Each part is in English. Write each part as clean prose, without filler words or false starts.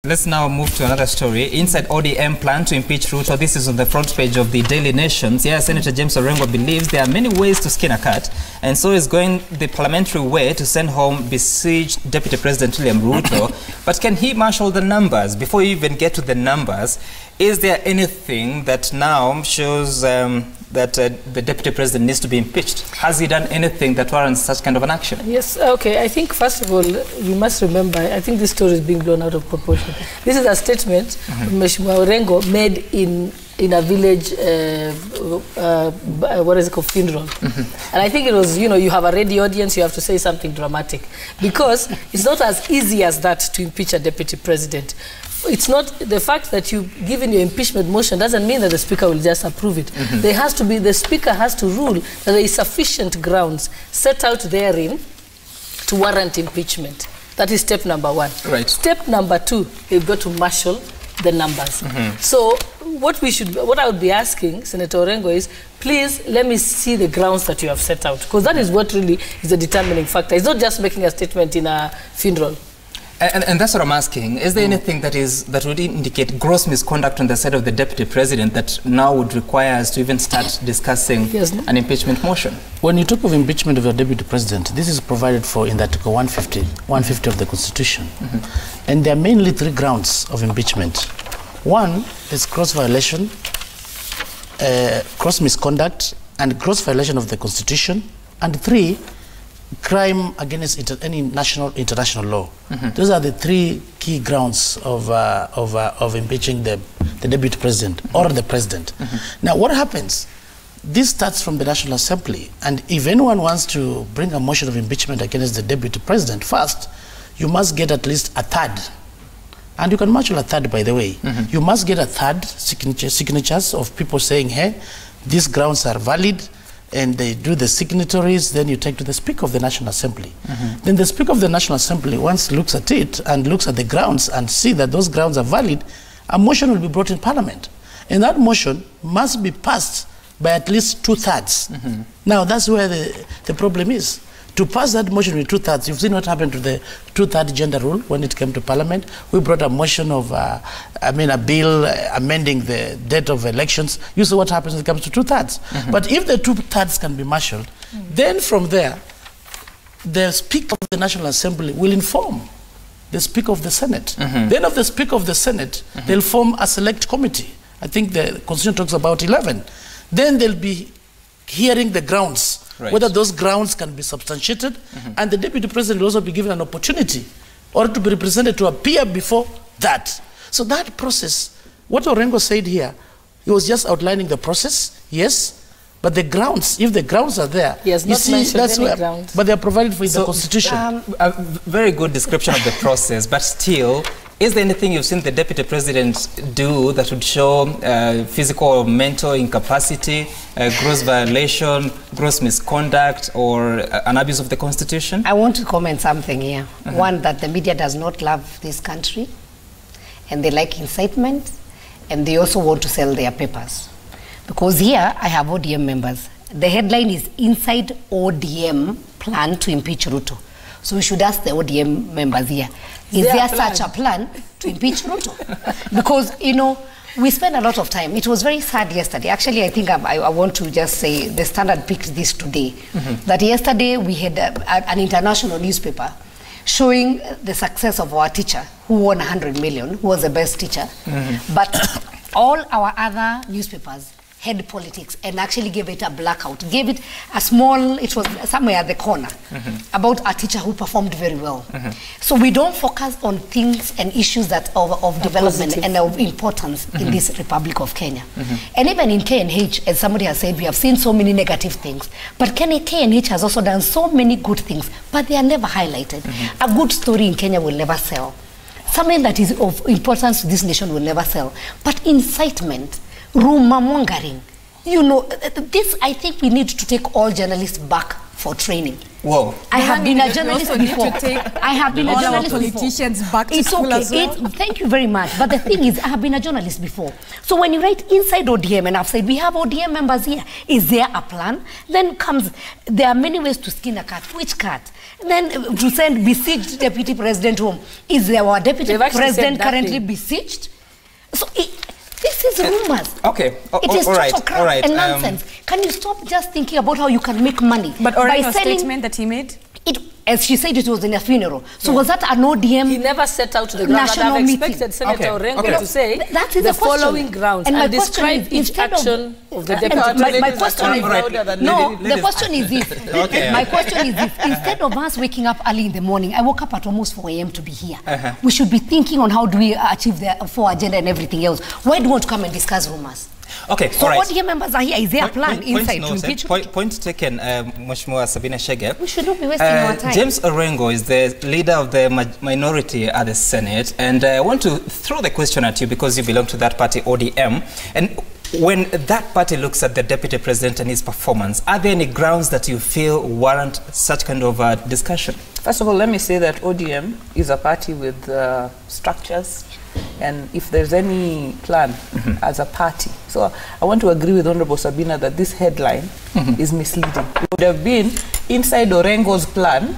Let's now move to another story. Inside ODM plan to impeach Ruto. This is on the front page of the Daily Nation. Yeah, Senator James Orengo believes there are many ways to skin a cat, and so is going the parliamentary way to send home besieged Deputy President William Ruto. But can he marshal the numbers? Before you even get to the numbers, is there anything that now shows that the Deputy President needs to be impeached? Has he done anything that warrants such kind of an action? Yes, okay. I think, first of all, we must remember, I think this story is being blown out of proportion. This is a statement Mheshimiwa Orengo made in a village, what is it called, funeral. And I think it was, you know, you have a ready audience, you have to say something dramatic. Because it's not as easy as that to impeach a Deputy President. It's not the fact that you give in your impeachment motion doesn't mean that the Speaker will just approve it. There has to be, the Speaker has to rule that there is sufficient grounds set out therein to warrant impeachment. That is step number one. Right. Step number two, they've got to marshal the numbers. So what I would be asking Senator Orengo is, please let me see the grounds that you have set out, because that is what really is the determining factor. It's not just making a statement in a funeral. And that's what I'm asking. Is there anything that would indicate gross misconduct on the side of the Deputy President that now would require us to even start discussing an impeachment motion? When you talk of impeachment of the Deputy President, this is provided for in Article 150 of the Constitution. And there are mainly three grounds of impeachment. One is gross violation, gross misconduct, and gross violation of the Constitution. And three, crime against any national international law. Those are the three key grounds of impeaching the Deputy President or the President. Now, what happens? This starts from the National Assembly, and if anyone wants to bring a motion of impeachment against the Deputy President, first, you must get at least a third. And you can marshal a third, by the way. You must get a third signatures of people saying, hey, these grounds are valid, and they do the signatories. Then you take to the Speaker of the National Assembly. Then the Speaker of the National Assembly, once looks at it and looks at the grounds and see that those grounds are valid, a motion will be brought in Parliament. And that motion must be passed by at least 2/3. Now, that's where the problem is. To pass that motion with 2/3, you've seen what happened to the 2/3 gender rule when it came to Parliament. We brought a motion of, a bill amending the date of elections. You see what happens when it comes to 2/3. But if the 2/3 can be marshaled, then from there, the Speaker of the National Assembly will inform the Speaker of the Senate. Then of the Speaker of the Senate, they'll form a select committee. I think the Constitution talks about 11. Then they'll be hearing the grounds, whether those grounds can be substantiated, and the Deputy President will also be given an opportunity or to be represented to appear before that. So that process, what Orengo said here, he was just outlining the process, yes, but the grounds, if the grounds are there, yes, you see, that's where, grounds. But they are provided for in the Constitution. A very good description of the process, but still, is there anything you've seen the Deputy President do that would show physical or mental incapacity, gross violation, gross misconduct, or an abuse of the Constitution? I want to comment something here. One, that the media does not love this country, and they like incitement, and they also want to sell their papers. Because here, I have ODM members. The headline is Inside ODM Plan to Impeach Ruto. So we should ask the ODM members here, is there such a plan to impeach Ruto? Because, you know, we spent a lot of time. It was very sad yesterday. Actually, I think I want to just say the Standard picked this today. That yesterday we had an international newspaper showing the success of our teacher who won 100 million, who was the best teacher. But all our other newspapers had politics and actually gave it a blackout, gave it a small, it was somewhere at the corner, about a teacher who performed very well. So we don't focus on things and issues that of development and of importance in this Republic of Kenya. And even in KNH, as somebody has said, we have seen so many negative things, but KNH has also done so many good things, but they are never highlighted. A good story in Kenya will never sell. Something that is of importance to this nation will never sell. But incitement, rumor mongering, you know, this, I think we need to take all journalists back for training. Whoa. I have been a journalist also need before. to take I have been a all our journalist politicians before. back to It's school okay. as well. Thank you very much. But the thing is, I have been a journalist before. So when you write inside ODM, and I've said we have ODM members here, is there a plan? Then comes, there are many ways to skin a cat. Which cat? Then to send besieged deputy president home. Is our deputy They've actually president said nothing. currently besieged? So this is rumors. Okay. It is all right. total crap All right. and nonsense. Can you stop just thinking about how you can make money? But by Orengo's selling statement that he made? it, as she said, it was in a funeral. So was that an ODM? He never set out to the ground. National I've meeting. expected Senator Orengo Okay. to say That is the the question. following grounds And and, my question describe is, each instead of- action of the And deputy my president. question is, louder than no, ladies. the question is this. Okay. My question is this. Instead of us waking up early in the morning, I woke up at almost 4 a.m. to be here. We should be thinking on how do we achieve the 4 agenda and everything else. Why do you want to come and discuss rumors? Okay. So all right. ODM members are here. Is there a plan inside to impeach? Point taken, Mheshimiwa Sabina Chege. We should not be wasting our time. James Orengo is the leader of the minority at the Senate, and I want to throw the question at you because you belong to that party, ODM. And when that party looks at the deputy president and his performance, are there any grounds that you feel warrant such kind of discussion? First of all, let me say that ODM is a party with structures, and if there's any plan as a party. So I want to agree with Honorable Sabina that this headline is misleading. It would have been inside Orengo's plan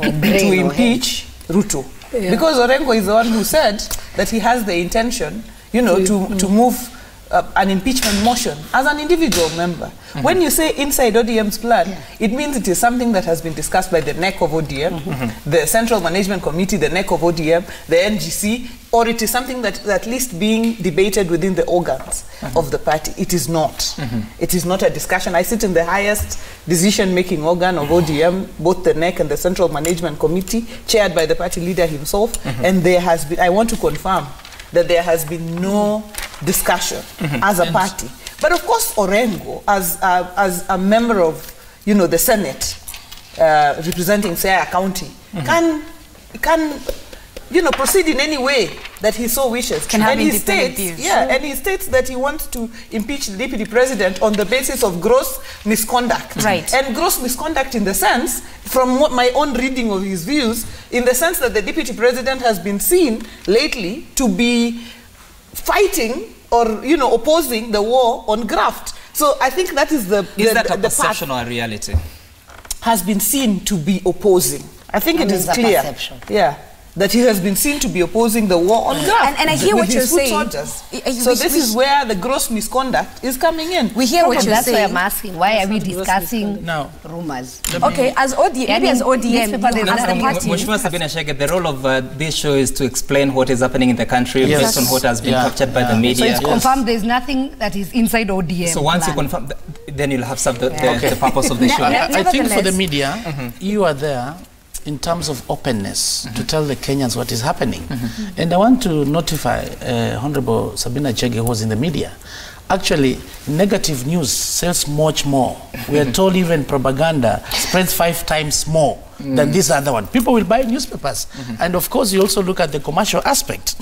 to impeach Ruto. Yeah. Because Orengo is the one who said that he has the intention, to move an impeachment motion as an individual member. When you say inside ODM's plan, it means it is something that has been discussed by the NEC of ODM, the Central Management Committee, the NEC of ODM, the NGC, or it is something that is at least being debated within the organs of the party. It is not. It is not a discussion. I sit in the highest decision-making organ of ODM, both the NEC and the Central Management Committee, chaired by the party leader himself, and there has been, I want to confirm that there has been no discussion as a party. But of course, Orengo, as a member of, the Senate, representing Siaya County, can proceed in any way that he so wishes. Can have and he independent states, views. and he states that he wants to impeach the deputy president on the basis of gross misconduct. Right. And gross misconduct in the sense, from my own reading of his views, in the sense that the deputy president has been seen lately to be fighting or opposing the war on graft. So I think that is the perception or a reality? Has been seen to be opposing. I think it is a clear. perception. Yeah. That he has been seen to be opposing the war on graft. And I hear with what you're his foot saying. soldiers. So this is where the gross misconduct is coming in. We hear what you're That's why saying. I'm asking. Why are we discussing Now, rumors? Okay, as ODM, maybe as ODM, newspaper, you there's as the nothing. party. Mheshimiwa Sabina Chege, the role of this show is to explain what is happening in the country Yes. based on what has been Yeah. captured by the So media. it's confirmed there's nothing that is inside ODM. So once you plan. confirm, then you'll have some the purpose of the show. I think for the Nevertheless- media, you are there in terms of openness to tell the Kenyans what is happening. And I want to notify Honorable Sabina Chege, who was in the media. Actually, negative news sells much more. We are told even propaganda spreads 5 times more than this other one. People will buy newspapers. And of course, you also look at the commercial aspect.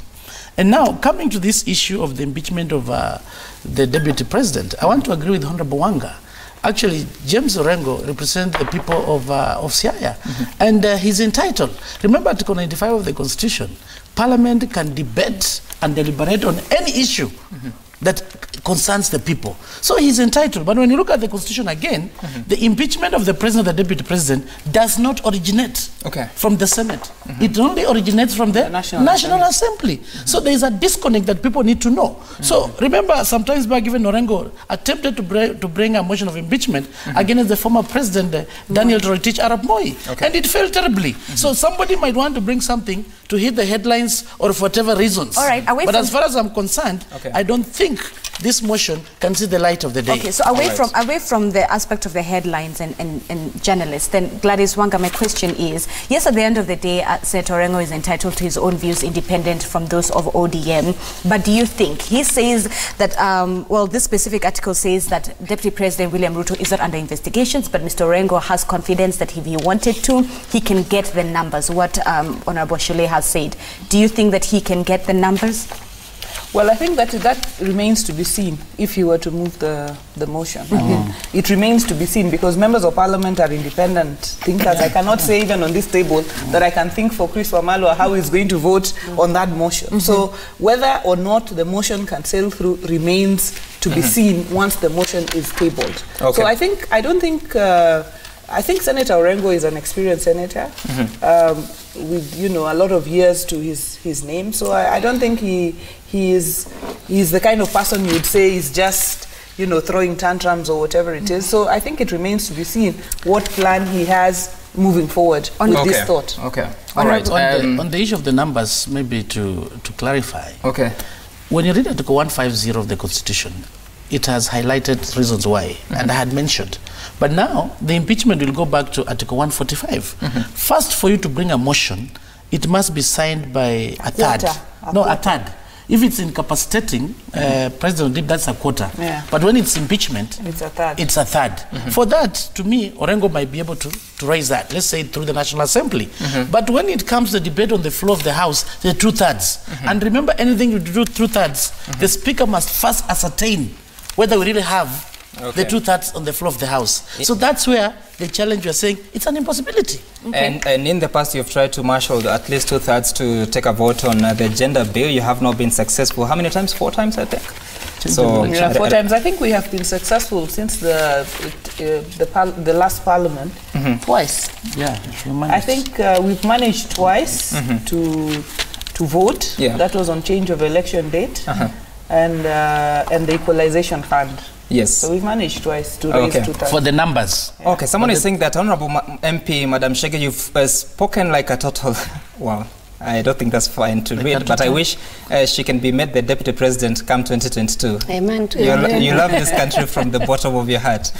And now, coming to this issue of the impeachment of the deputy president, I want to agree with Honorable Wanga. Actually, James Orengo represents the people of Siaya, and he's entitled. Remember Article 95 of the Constitution, Parliament can debate and deliberate on any issue that concerns the people. So he's entitled. But when you look at the Constitution again, the impeachment of the president or the deputy president does not originate from the Senate. It only originates from the National Assembly. So there is a disconnect that people need to know. So remember, sometimes back even Orengo attempted to bring a motion of impeachment against the former president, Daniel Toroitich Arap Moi. And it failed terribly. So somebody might want to bring something to hit the headlines or for whatever reasons. All right, but as far as I'm concerned, I don't think this motion can see the light of the day. Okay, so away from the aspect of the headlines and journalists, then Gladys Wanga, my question is, yes, at the end of the day, Senator Orengo is entitled to his own views independent from those of ODM, but do you think, he says that, well, this specific article says that Deputy President William Ruto is not under investigations, but Mr. Orengo has confidence that if he wanted to, he can get the numbers, what Honorable Shule has said. Do you think that he can get the numbers? Well, I think that remains to be seen if you were to move the motion. It remains to be seen because members of parliament are independent thinkers. I cannot say even on this table that I can think for Chris Wamalwa how he's going to vote on that motion. So whether or not the motion can sail through remains to be seen once the motion is tabled. Okay. So I think Senator Orengo is an experienced senator with a lot of years to his name. So I don't think he's the kind of person you would say is just throwing tantrums or whatever it is. So I think it remains to be seen what plan he has moving forward with this thought. Okay. All right. On the issue of the numbers, maybe to clarify. Okay. When you read Article 150 of the Constitution, it has highlighted reasons why, and I had mentioned. But now, the impeachment will go back to Article 145. First, for you to bring a motion, it must be signed by a third. A third. If it's incapacitating, President, that's a quarter. Yeah. But when it's impeachment, it's a third. It's a third. For that, to me, Orengo might be able to raise that, let's say through the National Assembly. But when it comes to the debate on the floor of the House, there are 2/3. And remember, anything you do 2/3, the Speaker must first ascertain whether we really have the 2/3 on the floor of the House. So that's where the challenge we're saying, it's an impossibility. And in the past, you've tried to marshal at least 2/3 to take a vote on the gender bill. You have not been successful. How many times? 4 times, I think. So yeah, 4 times. I think we have been successful since the last parliament twice. Yeah, I think we've managed twice to vote. Yeah. That was on change of election date and the equalization fund. Yes. So we've managed twice to raise 2/3. For the numbers. Yeah. Okay, someone is saying that Honorable MP, Madam Shege, you've spoken like a total... Wow. I don't think that's fine to read, but I wish she can be made the Deputy President come 2022. Amen. You love this country from the bottom of your heart.